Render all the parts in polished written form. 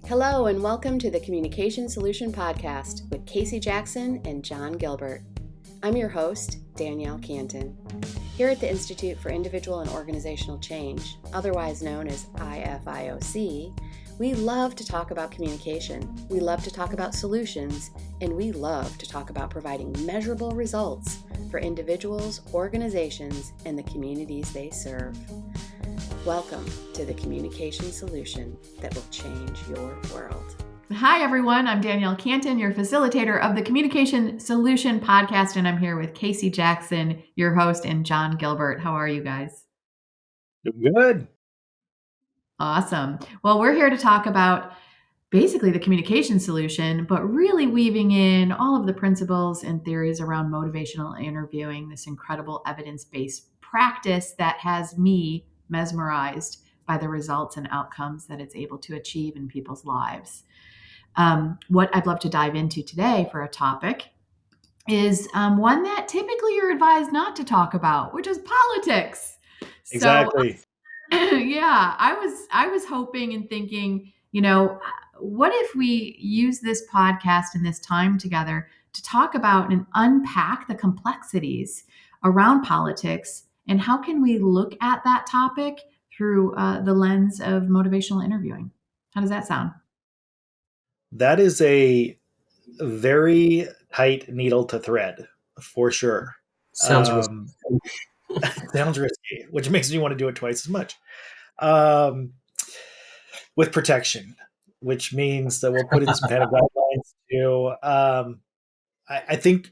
Hello and welcome to the Communication Solution Podcast with Casey Jackson and John Gilbert. I'm your host, Danielle Cantin. Here at the Institute for Individual and Organizational Change, otherwise known as IFIOC, we love to talk about communication, we love to talk about solutions, and we love to talk about providing measurable results for individuals, organizations, and the communities they serve. Welcome to the communication solution that will change your world. Hi, everyone. I'm Danielle Cantin, your facilitator of the Communication Solution Podcast, and I'm here with Casey Jackson, your host, and John Gilbert. How are you guys? Good. Awesome. Well, we're here to talk about basically the communication solution, but really weaving in all of the principles and theories around motivational interviewing, this incredible evidence-based practice that has me mesmerized by the results and outcomes that it's able to achieve in people's lives. What I'd love to dive into today for a topic is one that typically you're advised not to talk about, which is politics. Exactly. So, yeah, I was hoping and thinking, what if we use this podcast and this time together to talk about and unpack the complexities around politics, and how can we look at that topic through the lens of motivational interviewing? How does that sound? That is a very tight needle to thread, for sure. Sounds risky. Sounds risky, which makes me want to do it twice as much. With protection, which means that we'll put in some kind of guidelines too. I think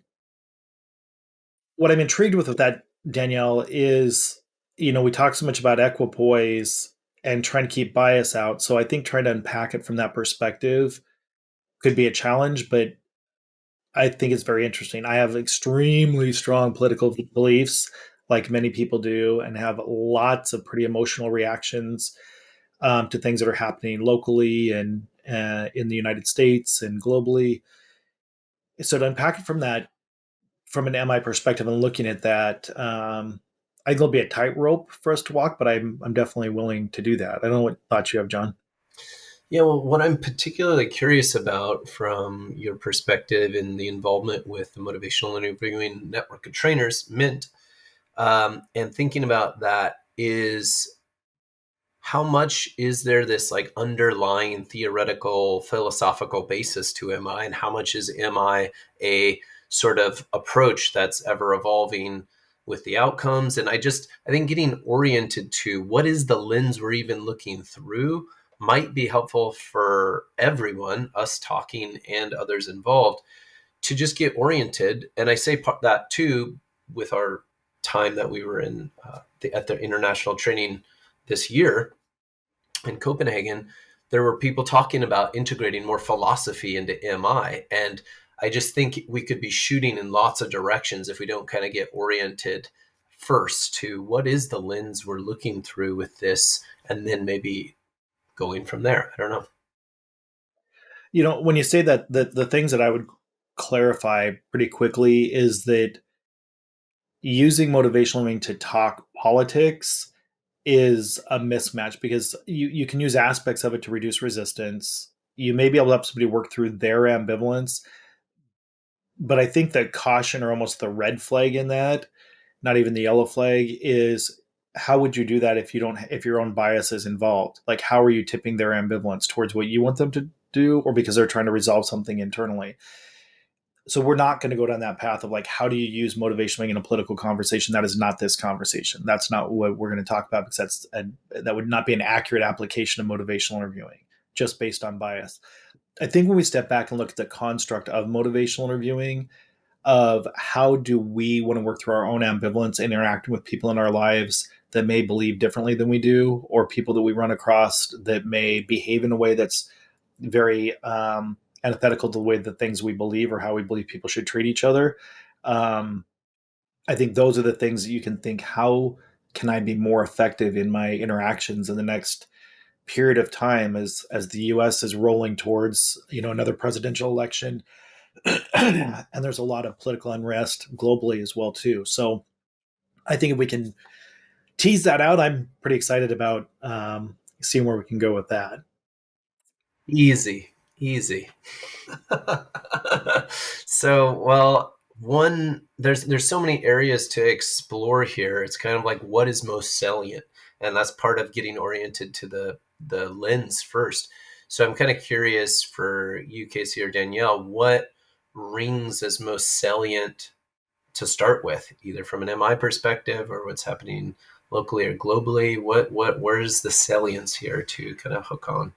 what I'm intrigued with that, Danielle, is, we talk so much about equipoise and trying to keep bias out. So I think trying to unpack it from that perspective could be a challenge, but I think it's very interesting. I have extremely strong political beliefs, like many people do, and have lots of pretty emotional reactions to things that are happening locally and in the United States and globally. So to unpack it from an MI perspective and looking at that, I think it'll be a tightrope for us to walk, but I'm definitely willing to do that. I don't know what thoughts you have, John. Yeah, well, what I'm particularly curious about from your perspective in the involvement with the Motivational Interviewing Network of Trainers, MINT, and thinking about that is how much is there this like underlying theoretical, philosophical basis to MI, and how much is MI a sort of approach that's ever evolving with the outcomes? And I think getting oriented to what is the lens we're even looking through might be helpful for everyone, us talking and others involved, to just get oriented. And I say that too with our time that we were in at the international training this year in Copenhagen. There were people talking about integrating more philosophy into MI. And I just think we could be shooting in lots of directions if we don't kind of get oriented first to what is the lens we're looking through with this, and then maybe going from there. I don't know. When you say that, the things that I would clarify pretty quickly is that using motivational learning to talk politics is a mismatch, because you can use aspects of it to reduce resistance. You may be able to help somebody work through their ambivalence. But I think that caution, or almost the red flag in that, not even the yellow flag, is how would you do that if your own bias is involved? Like, how are you tipping their ambivalence towards what you want them to do, or because they're trying to resolve something internally? So we're not going to go down that path of like, how do you use motivation in a political conversation? That is not this conversation. That's not what we're going to talk about, because that would not be an accurate application of motivational interviewing just based on bias. I think when we step back and look at the construct of motivational interviewing, of how do we want to work through our own ambivalence, interacting with people in our lives that may believe differently than we do, or people that we run across that may behave in a way that's very antithetical to the way the things we believe or how we believe people should treat each other. I think those are the things that you can think, how can I be more effective in my interactions in the next period of time as the US is rolling towards, another presidential election. And there's a lot of political unrest globally as well too. So I think if we can tease that out, I'm pretty excited about seeing where we can go with that. Easy. So, well, there's so many areas to explore here. It's kind of like what is most salient, and that's part of getting oriented to the lens first. So I'm kind of curious for you, Casey or Danielle, what rings as most salient to start with, either from an MI perspective or what's happening locally or globally. Where's the salience here to kind of hook on?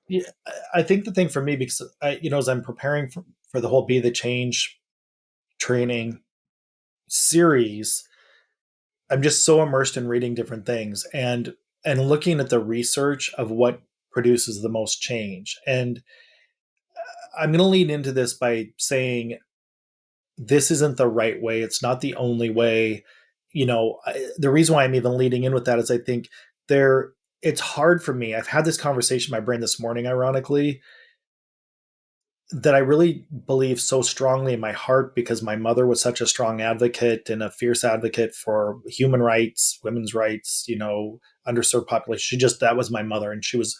Yeah, I think the thing for me, because as I'm preparing for the whole Be the Change training series, I'm just so immersed in reading different things and looking at the research of what produces the most change. And I'm going to lean into this by saying this isn't the right way. It's not the only way. The reason why I'm even leading in with that is I think there it's hard for me. I've had this conversation in my brain this morning, ironically, that I really believe so strongly in my heart because my mother was such a strong advocate and a fierce advocate for human rights, women's rights, underserved population. That was my mother, and she was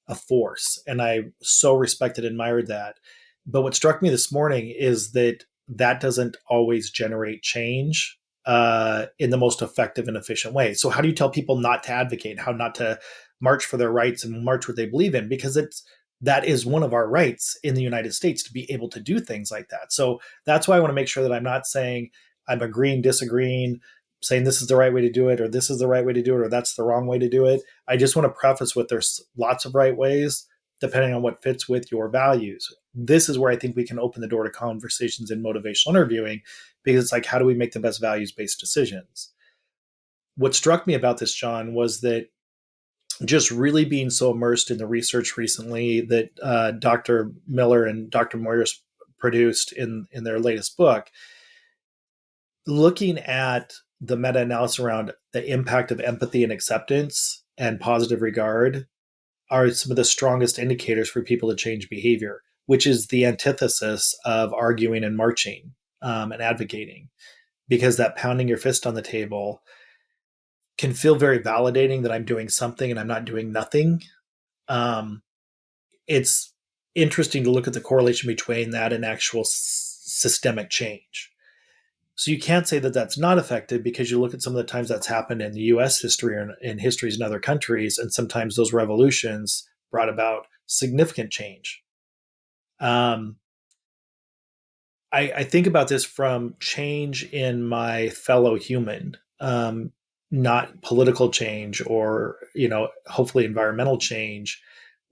a force. And I so respected and admired that. But what struck me this morning is that doesn't always generate change in the most effective and efficient way. So how do you tell people not to advocate, how not to march for their rights and march what they believe in? Because that is one of our rights in the United States to be able to do things like that. So that's why I want to make sure that I'm not saying I'm agreeing, disagreeing, saying this is the right way to do it, or this is the right way to do it, or that's the wrong way to do it. I just want to preface with there's lots of right ways, depending on what fits with your values. This is where I think we can open the door to conversations in motivational interviewing, because it's like, how do we make the best values-based decisions? What struck me about this, John, was that just really being so immersed in the research recently that Dr. Miller and Dr. Moyers produced in their latest book, looking at the meta-analysis around the impact of empathy and acceptance and positive regard are some of the strongest indicators for people to change behavior, which is the antithesis of arguing and marching and advocating, because that pounding your fist on the table can feel very validating that I'm doing something and I'm not doing nothing. Um, it's interesting to look at the correlation between that and actual systemic change. So you can't say that that's not effective, because you look at some of the times that's happened in the U.S. history or in histories in other countries, and sometimes those revolutions brought about significant change. I think about this from change in my fellow human, not political change or hopefully environmental change,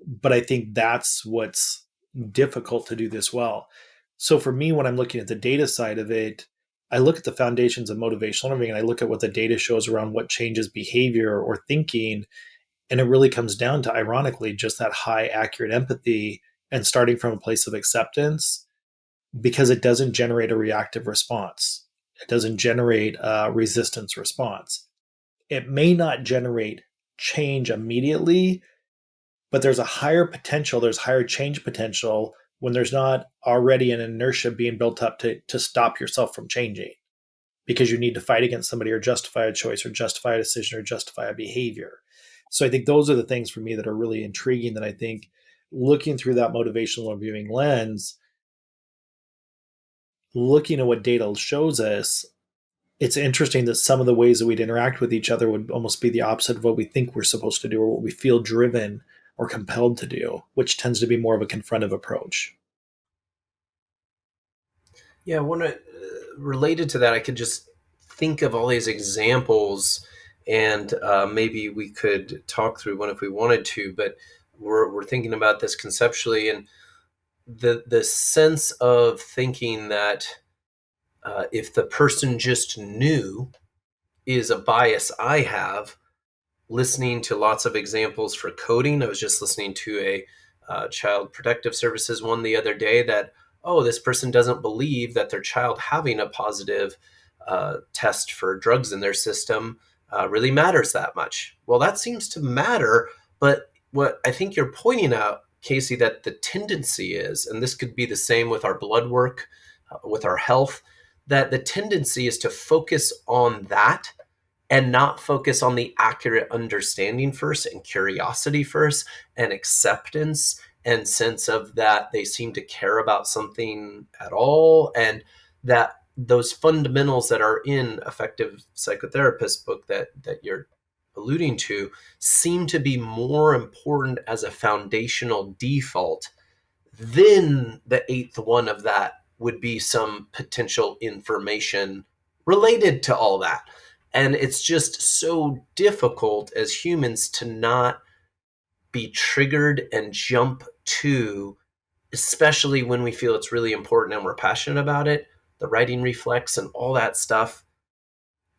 but I think that's what's difficult to do this well. So for me, when I'm looking at the data side of it, I look at the foundations of motivational interviewing and I look at what the data shows around what changes behavior or thinking. And it really comes down to, ironically, just that high accurate empathy and starting from a place of acceptance, because it doesn't generate a reactive response. It doesn't generate a resistance response. It may not generate change immediately, but there's a higher potential, there's higher change potential when there's not already an inertia being built up to stop yourself from changing, because you need to fight against somebody or justify a choice or justify a decision or justify a behavior. So I think those are the things for me that are really intriguing, that I think looking through that motivational interviewing lens, looking at what data shows us, it's interesting that some of the ways that we'd interact with each other would almost be the opposite of what we think we're supposed to do or what we feel driven or compelled to do, which tends to be more of a confrontive approach. Yeah, related to that, I could just think of all these examples, and maybe we could talk through one if we wanted to. But we're thinking about this conceptually, and the sense of thinking that if the person just knew is a bias I have. Listening to lots of examples for coding. I was just listening to a child protective services one the other day that, oh, this person doesn't believe that their child having a positive test for drugs in their system really matters that much. Well, that seems to matter, but what I think you're pointing out, Casey, that the tendency is, and this could be the same with our blood work, with our health, that the tendency is to focus on that and not focus on the accurate understanding first and curiosity first and acceptance and sense of that they seem to care about something at all, and that those fundamentals that are in Effective Psychotherapist book that you're alluding to seem to be more important as a foundational default. Then the eighth one of that would be some potential information related to all that. And it's just so difficult as humans to not be triggered and jump to, especially when we feel it's really important and we're passionate about it, the writing reflex and all that stuff,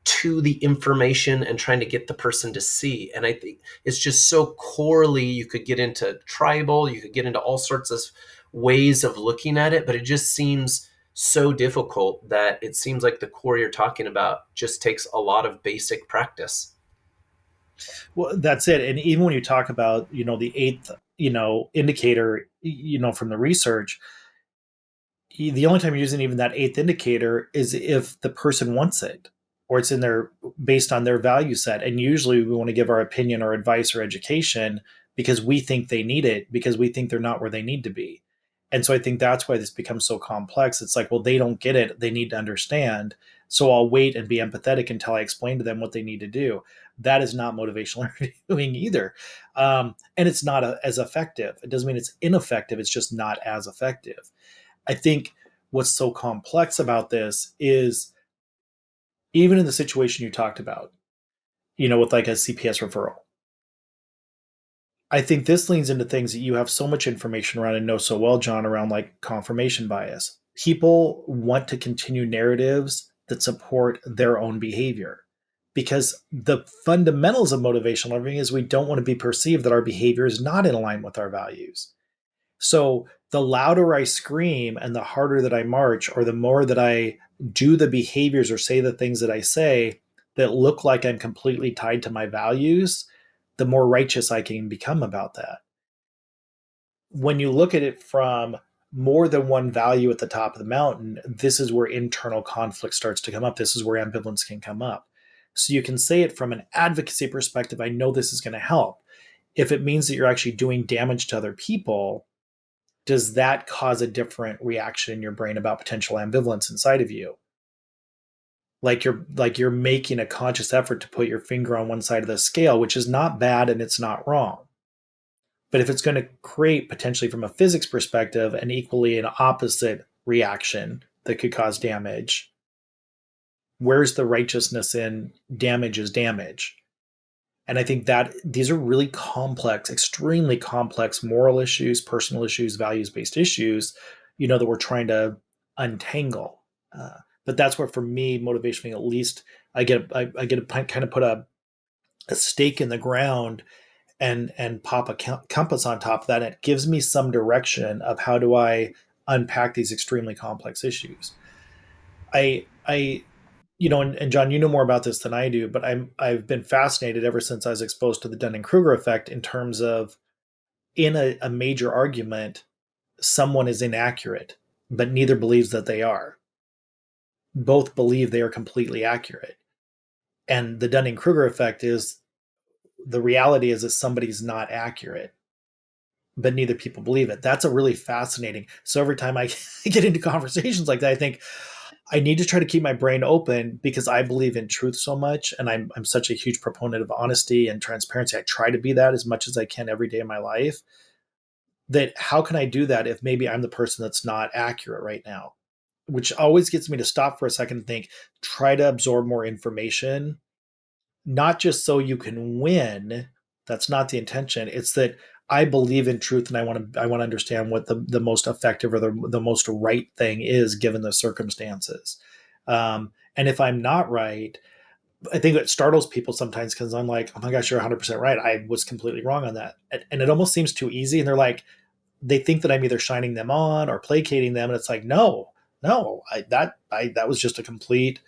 to the information and trying to get the person to see. And I think it's just so corely. You could get into tribal, you could get into all sorts of ways of looking at it, but it just seems so difficult that it seems like the core you're talking about just takes a lot of basic practice. Well, that's it. And even when you talk about, the eighth, indicator, from the research, the only time you're using even that eighth indicator is if the person wants it, or it's in their, based on their value set. And usually we want to give our opinion or advice or education because we think they need it, because we think they're not where they need to be. And so I think that's why this becomes so complex. It's like, well, they don't get it. They need to understand. So I'll wait and be empathetic until I explain to them what they need to do. That is not motivational interviewing either. And it's not as effective. It doesn't mean it's ineffective. It's just not as effective. I think what's so complex about this is, even in the situation you talked about, with like a CPS referral, I think this leans into things that you have so much information around and know so well, John, around like confirmation bias. People want to continue narratives that support their own behavior, because the fundamentals of motivational learning is we don't want to be perceived that our behavior is not in line with our values. So the louder I scream and the harder that I march, or the more that I do the behaviors or say the things that I say that look like I'm completely tied to my values, the more righteous I can become about that. When you look at it from more than one value at the top of the mountain, this is where internal conflict starts to come up. This is where ambivalence can come up. So you can say it from an advocacy perspective, I know this is going to help. If it means that you're actually doing damage to other people, does that cause a different reaction in your brain about potential ambivalence inside of you? Like you're making a conscious effort to put your finger on one side of the scale, which is not bad and it's not wrong. But if it's going to create, potentially from a physics perspective, an equally an opposite reaction that could cause damage, where's the righteousness in damage is damage? And I think that these are really complex, extremely complex moral issues, personal issues, values-based issues, that we're trying to untangle. But that's where, for me, motivation, at least, I get to kind of put a stake in the ground and pop a compass on top of that. And it gives me some direction of how do I unpack these extremely complex issues. And John, you know more about this than I do, but I've been fascinated ever since I was exposed to the Dunning-Kruger effect, in terms of, in a major argument, someone is inaccurate, but neither believes that they are. Both believe they are completely accurate. And the Dunning-Kruger effect is, the reality is that somebody's not accurate, but neither people believe it. That's a really fascinating. So every time I get into conversations like that, I think I need to try to keep my brain open, because I believe in truth so much, and I'm such a huge proponent of honesty and transparency. I try to be that as much as I can every day of my life. That how can I do that if maybe I'm the person that's not accurate right now? Which always gets me to stop for a second and think, try to absorb more information, not just so you can win. That's not the intention. It's that I believe in truth, and I want to understand what the most effective or the most right thing is given the circumstances. And if I'm not right, I think it startles people sometimes, because I'm like, oh my gosh, you're 100% right. I was completely wrong on that. And it almost seems too easy. And they're like, they think that I'm either shining them on or placating them. And it's like, no, that was just a complete,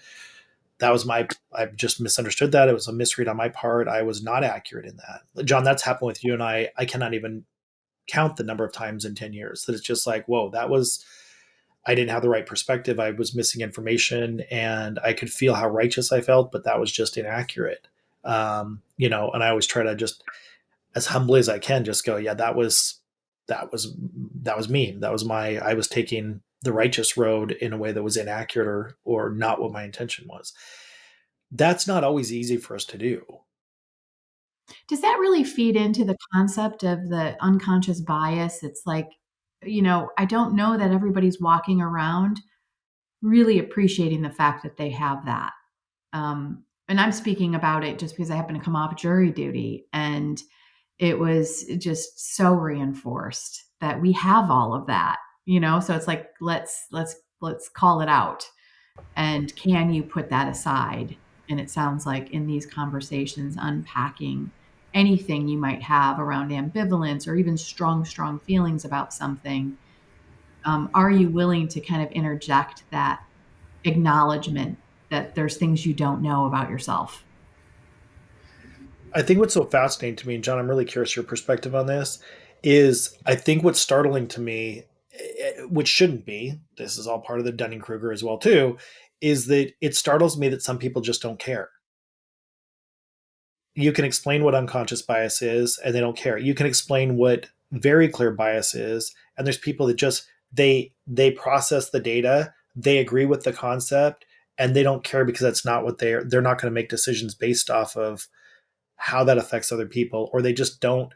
I just misunderstood that. It was a misread on my part. I was not accurate in that. John, that's happened with you and I cannot even count the number of times in 10 years that it's just like, whoa, that was, I didn't have the right perspective. I was missing information, and I could feel how righteous I felt, but that was just inaccurate. And I always try to just, as humbly as I can, just go, yeah, that was that was me. That was I was taking the righteous road in a way that was inaccurate or not what my intention was. That's not always easy for us to do. Does that really feed into the concept of the unconscious bias? It's like, I don't know that everybody's walking around really appreciating the fact that they have that. And I'm speaking about it just because I happen to come off jury duty, and it was just so reinforced that we have all of that, so it's like, let's call it out. And can you put that aside? And it sounds like in these conversations, unpacking anything you might have around ambivalence or even strong feelings about something, are you willing to kind of interject that acknowledgement that there's things you don't know about yourself? I think what's so fascinating to me, and John, I'm really curious your perspective on this, is I think what's startling to me, which shouldn't be, this is all part of the Dunning-Kruger as well too, is that it startles me that some people just don't care. You can explain what unconscious bias is and they don't care. You can explain what very clear bias is, and there's people that just they process the data, they agree with the concept, and they don't care because that's not what they're not going to make decisions based off of how that affects other people, or they just don't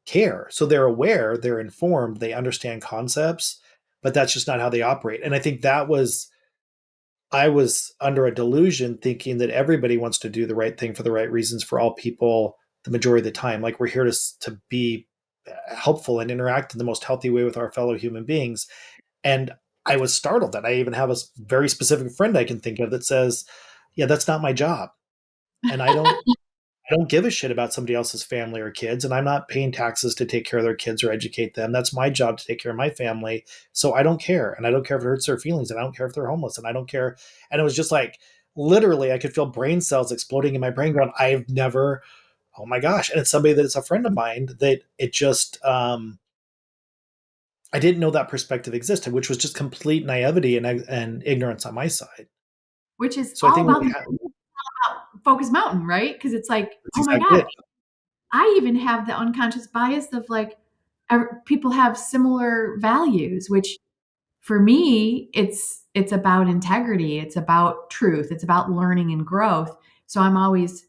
care. So they're aware, they're informed, they understand concepts, but that's just not how they operate. And I think I was under a delusion thinking that everybody wants to do the right thing for the right reasons for all people the majority of the time. Like we're here to be helpful and interact in the most healthy way with our fellow human beings. And I was startled that I even have a very specific friend I can think of that says, yeah, that's not my job. And I don't give a shit about somebody else's family or kids, and I'm not paying taxes to take care of their kids or educate them. That's my job to take care of my family. So I don't care. And I don't care if it hurts their feelings, and I don't care if they're homeless, and I don't care. And it was just like literally I could feel brain cells exploding in my brain going, I've never, oh my gosh. And it's somebody that's a friend of mine that it just I didn't know that perspective existed, which was just complete naivety and ignorance on my side. Which is So I all think about Focus Mountain, right? Because it's like, that's oh my exactly gosh, it. I even have the unconscious bias of like, people have similar values, which for me, it's about integrity, it's about truth, it's about learning and growth. So I'm always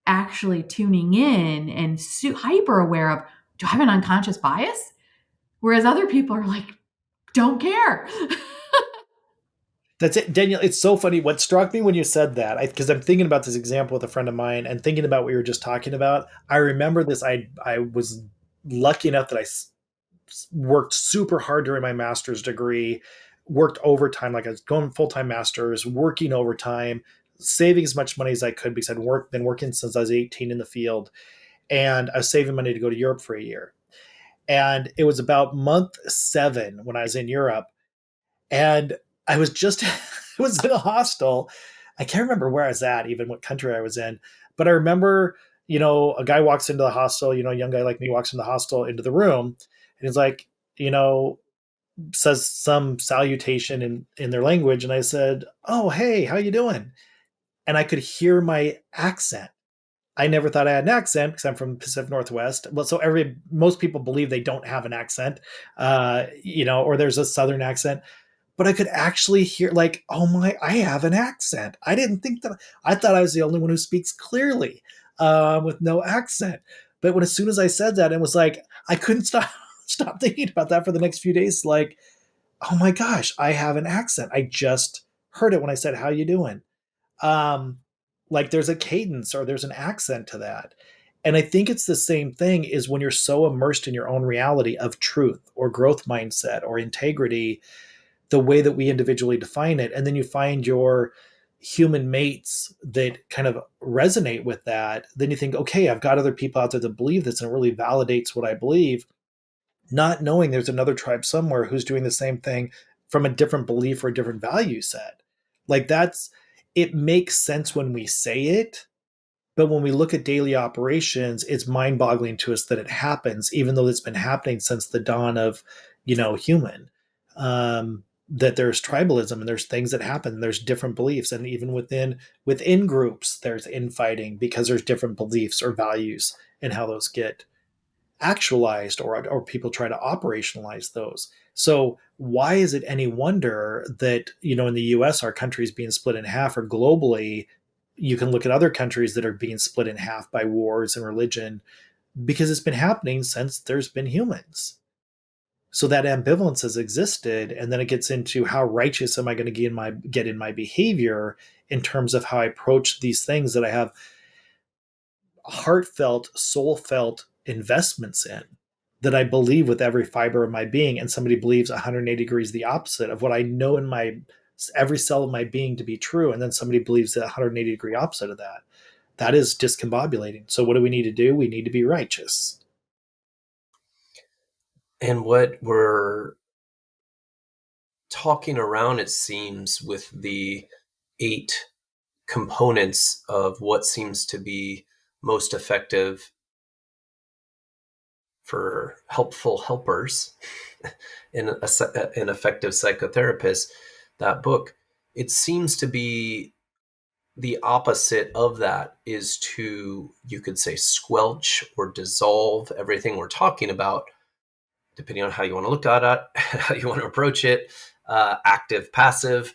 actually tuning in and hyper aware of, do I have an unconscious bias? Whereas other people are like, don't care. That's it, Daniel. It's so funny. What struck me when you said that, because I'm thinking about this example with a friend of mine and thinking about what you were just talking about. I remember this. I was lucky enough that worked super hard during my master's degree, worked overtime, like I was going full time masters, working overtime, saving as much money as I could because been working since I was 18 in the field, and I was saving money to go to Europe for a year. And it was about month 7 when I was in Europe, and I was just I was in a hostel. I can't remember where I was at, even what country I was in, but I remember, a guy walks into the hostel, a young guy like me walks in the hostel into the room, and he's like, you know, says some salutation in their language, and I said, "Oh, hey, how you doing?" And I could hear my accent. I never thought I had an accent because I'm from the Pacific Northwest. Well, so most people believe they don't have an accent, or there's a Southern accent, but I could actually hear like, oh my, I have an accent. I didn't think that. I thought I was the only one who speaks clearly with no accent. But as soon as I said that, it was like I couldn't stop thinking about that for the next few days. Like, oh my gosh, I have an accent. I just heard it when I said, "How you doing?" Um, like there's a cadence or there's an accent to that. And I think it's the same thing is when you're so immersed in your own reality of truth or growth mindset or integrity, the way that we individually define it. And then you find your human mates that kind of resonate with that. Then you think, okay, I've got other people out there that believe this and it really validates what I believe, not knowing there's another tribe somewhere who's doing the same thing from a different belief or a different value set. Like it makes sense when we say it, but when we look at daily operations, it's mind boggling to us that it happens, even though it's been happening since the dawn of, human. that there's tribalism and there's things that happen. There's different beliefs, and even within groups, there's infighting because there's different beliefs or values and how those get actualized, or people try to operationalize those. So why is it any wonder that, in the US, our country is being split in half, or globally, you can look at other countries that are being split in half by wars and religion, because it's been happening since there's been humans. So that ambivalence has existed, and then it gets into how righteous am I going to get in my behavior in terms of how I approach these things that I have heartfelt, soul-felt investments in, that I believe with every fiber of my being, and somebody believes 180 degrees the opposite of what I know in my every cell of my being to be true, and then somebody believes the 180 degree opposite of that. That is discombobulating. So what do we need to do? We need to be righteous. And what we're talking around, it seems, with the 8 components of what seems to be most effective for helpful helpers in an effective psychotherapist, that book, it seems to be the opposite of that is to, you could say, squelch or dissolve everything we're talking about, depending on how you want to look at it, how you want to approach it, active, passive,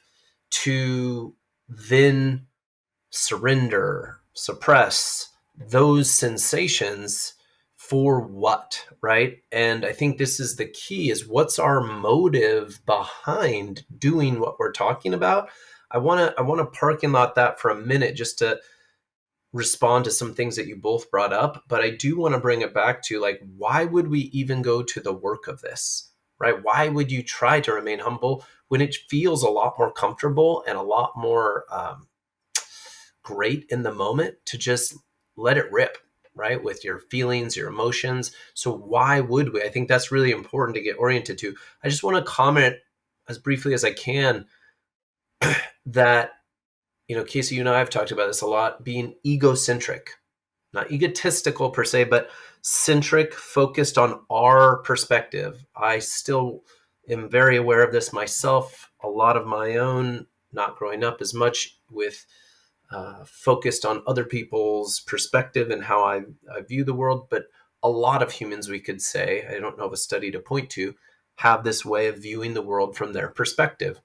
to then surrender, suppress those sensations for what, right? And I think this is the key, is what's our motive behind doing what we're talking about? I want to parking lot that for a minute just to respond to some things that you both brought up, but I do want to bring it back to, like, why would we even go to the work of this, right? Why would you try to remain humble when it feels a lot more comfortable and a lot more great in the moment to just let it rip, right? With your feelings, your emotions. So why would we? I think that's really important to get oriented to. I just want to comment as briefly as I can that, Casey, you and I have talked about this a lot, being egocentric, not egotistical per se, but centric, focused on our perspective. I still am very aware of this myself, a lot of my own, not growing up as much with focused on other people's perspective and how I view the world. But a lot of humans, we could say, I don't know of a study to point to, have this way of viewing the world from their perspective.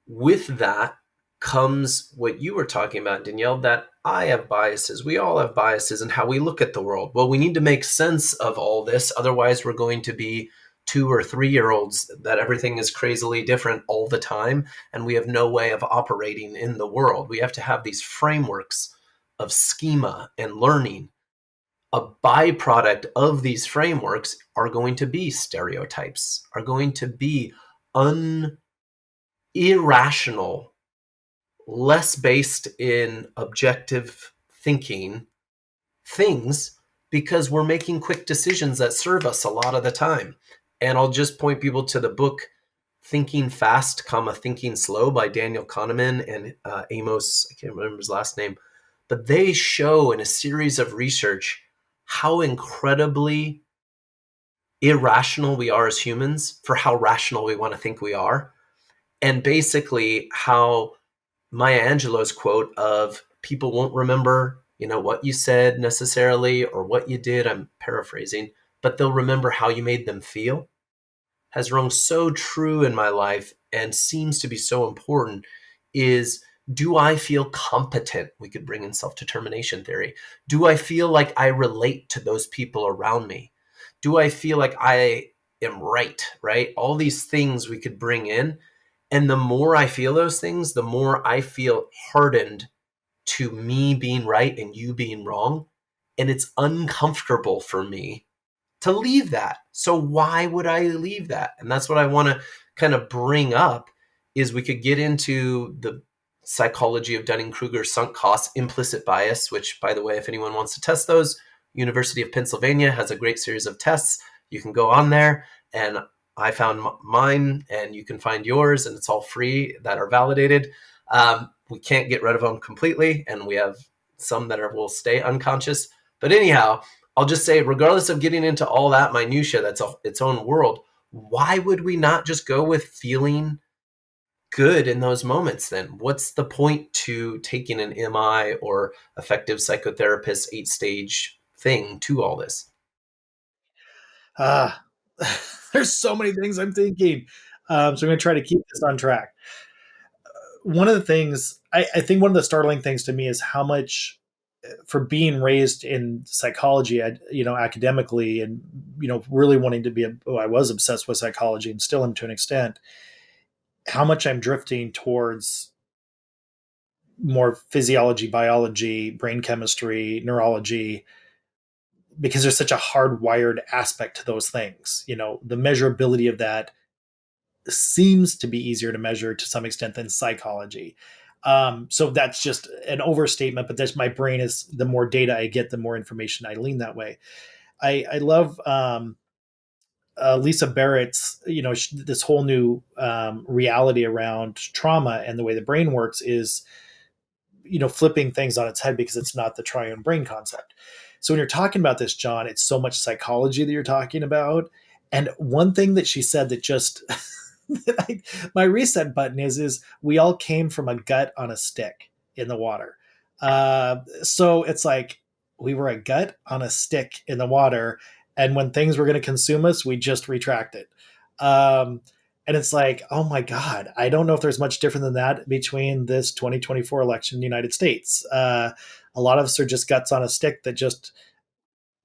With that comes what you were talking about, Danielle, that I have biases. We all have biases in how we look at the world. Well, we need to make sense of all this. Otherwise, we're going to be 2 or 3-year-olds that everything is crazily different all the time, and we have no way of operating in the world. We have to have these frameworks of schema and learning. A byproduct of these frameworks are going to be stereotypes, are going to be irrational, less based in objective thinking things, because we're making quick decisions that serve us a lot of the time. And I'll just point people to the book Thinking Fast, Thinking Slow by Danielle Kahneman and Amos, I can't remember his last name, but they show in a series of research how incredibly irrational we are as humans for how rational we want to think we are. And basically how Maya Angelou's quote of people won't remember, what you said necessarily or what you did, I'm paraphrasing, but they'll remember how you made them feel, has rung so true in my life and seems to be so important. Is, do I feel competent? We could bring in self-determination theory. Do I feel like I relate to those people around me? Do I feel like I am right? All these things we could bring in. And the more I feel those things, the more I feel hardened to me being right and you being wrong. And it's uncomfortable for me to leave that. So why would I leave that? And that's what I want to kind of bring up, is we could get into the psychology of Dunning-Kruger sunk cost implicit bias, which, by the way, if anyone wants to test those, University of Pennsylvania has a great series of tests. You can go on there, and I found mine, and you can find yours, and it's all free that are validated. We can't get rid of them completely, and we have some that will stay unconscious. But anyhow, I'll just say, regardless of getting into all that minutia, that's its own world, why would we not just go with feeling good in those moments then? What's the point to taking an MI or effective psychotherapist 8-stage thing to all this? Ah, there's so many things I'm thinking. So I'm going to try to keep this on track. One of the things I think one of the startling things to me is how much for being raised in psychology, academically, and really wanting to be I was obsessed with psychology and still am to an extent. How much I'm drifting towards more physiology, biology, brain chemistry, neurology, because there's such a hardwired aspect to those things. The measurability of that seems to be easier to measure to some extent than psychology. So that's just an overstatement, but that's my brain is the more data I get, the more information I lean that way. I love Lisa Barrett's, this whole new reality around trauma and the way the brain works is, flipping things on its head because it's not the triune brain concept. So when you're talking about this, John, it's so much psychology that you're talking about. And one thing that she said that just my reset button is we all came from a gut on a stick in the water. So it's like we were a gut on a stick in the water, and when things were going to consume us, we just retracted. Um, and it's like, oh my God, I don't know if there's much different than that between this 2024 election in the United States. A lot of us are just guts on a stick that just,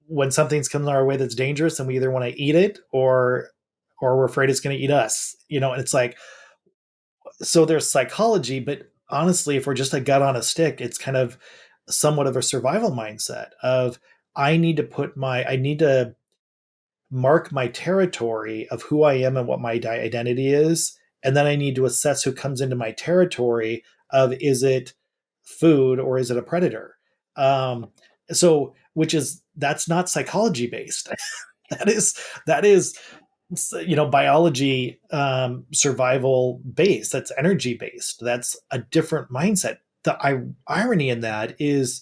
when something's coming our way that's dangerous, and we either want to eat it or we're afraid it's going to eat us, and it's like, so there's psychology, but honestly, if we're just a gut on a stick, it's kind of somewhat of a survival mindset of I need to mark my territory of who I am and what my identity is. And then I need to assess who comes into my territory of, is it food or is it a predator? Um, that's not psychology based. that is biology, survival based. That's energy based. That's a different mindset. The irony in that is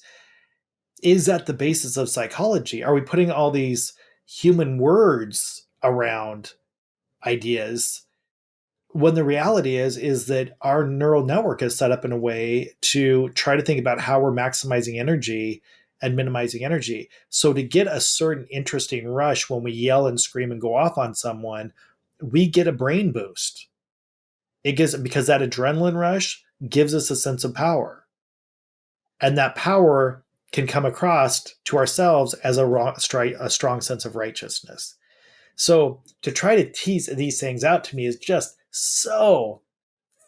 at the basis of psychology. Are we putting all these human words around ideas when the reality is that our neural network is set up in a way to try to think about how we're maximizing energy and minimizing energy. So to get a certain interesting rush when we yell and scream and go off on someone, we get a brain boost. It gives, because that adrenaline rush gives us a sense of power. And that power can come across to ourselves as a strong sense of righteousness. So to try to tease these things out to me is just so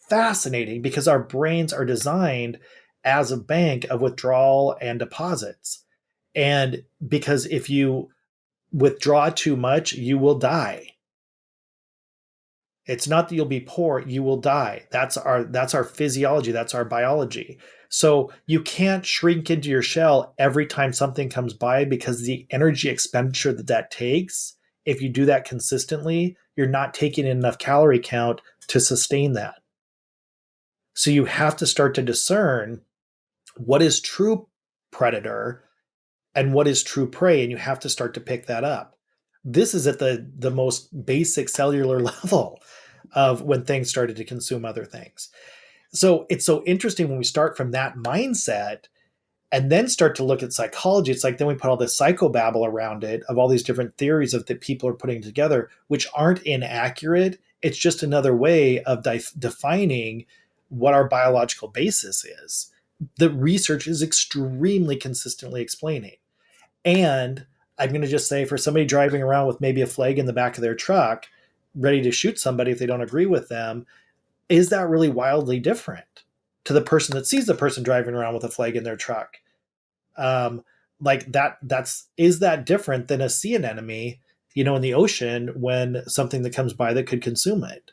fascinating, because our brains are designed as a bank of withdrawal and deposits. And because if you withdraw too much, you will die. It's not that you'll be poor, you will die. That's our physiology, that's our biology. So you can't shrink into your shell every time something comes by, because the energy expenditure that takes, if you do that consistently, you're not taking enough calorie count to sustain that. So you have to start to discern what is true predator and what is true prey, and you have to start to pick that up. This is at the most basic cellular level of when things started to consume other things. So it's so interesting when we start from that mindset and then start to look at psychology. It's like then we put all this psychobabble around it of all these different theories that people are putting together, which aren't inaccurate. It's just another way of defining what our biological basis is. The research is extremely consistently explaining. And I'm going to just say, for somebody driving around with maybe a flag in the back of their truck, ready to shoot somebody if they don't agree with them, is that really wildly different to the person that sees the person driving around with a flag in their truck? Um, like that's is that different than a sea anemone, in the ocean, when something that comes by that could consume it?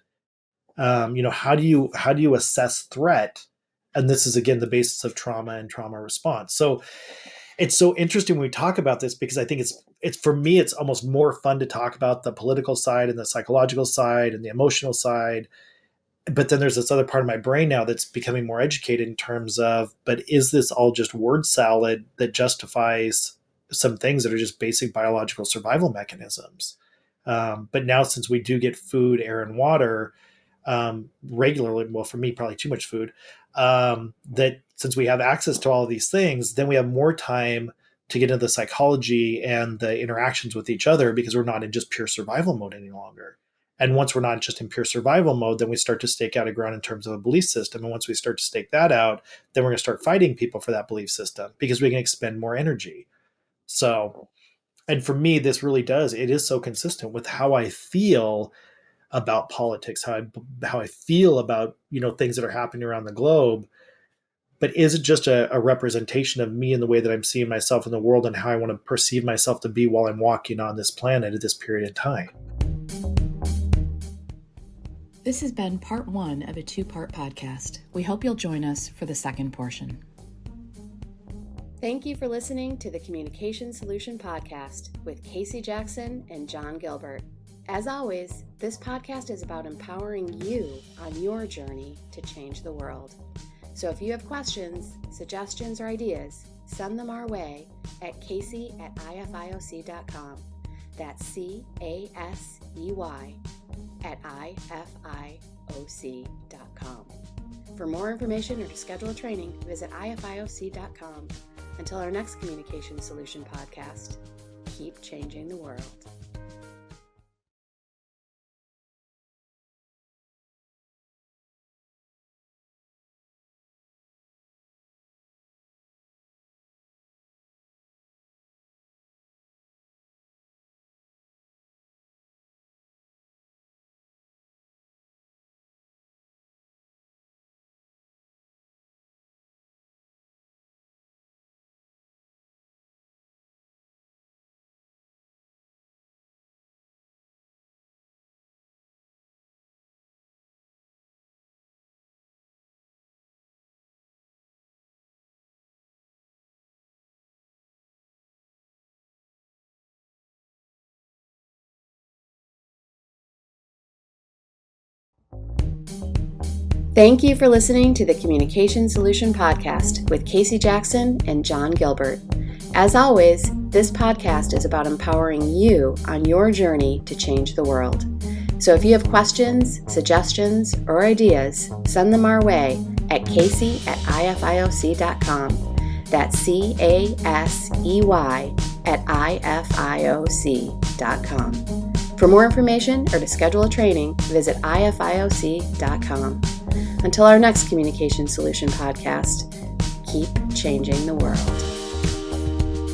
How do you assess threat? And this is again the basis of trauma and trauma response. So it's so interesting when we talk about this, because I think it's for me, it's almost more fun to talk about the political side and the psychological side and the emotional side. But then there's this other part of my brain now that's becoming more educated in terms of, but is this all just word salad that justifies some things that are just basic biological survival mechanisms? But now, since we do get food, air, and water regularly, well, for me, probably too much food, that since we have access to all of these things, then we have more time to get into the psychology and the interactions with each other, because we're not in just pure survival mode any longer. And once we're not just in pure survival mode, then we start to stake out a ground in terms of a belief system. And once we start to stake that out, then we're going to start fighting people for that belief system, because we can expend more energy. So, and for me, this really does, it is so consistent with how I feel about politics, how I feel about, things that are happening around the globe. But is it just a representation of me and the way that I'm seeing myself in the world and how I want to perceive myself to be while I'm walking on this planet at this period in time? This has been part 1 of a 2-part podcast. We hope you'll join us for the second portion. Thank you for listening to the Communication Solution Podcast with Casey Jackson and John Gilbert. As always, this podcast is about empowering you on your journey to change the world. So if you have questions, suggestions, or ideas, send them our way at casey@ifioc.com. That's CASEY@ifioc.com. For more information or to schedule a training, visit ifioc.com. Until our next Communication Solution Podcast, keep changing the world. Thank you for listening to the Communication Solution Podcast with Casey Jackson and John Gilbert. As always, this podcast is about empowering you on your journey to change the world. So if you have questions, suggestions, or ideas, send them our way at casey@ifioc.com. That's CASEY@ifioc.com. For more information or to schedule a training, visit ifioc.com. Until our next Communication Solution Podcast, keep changing the world.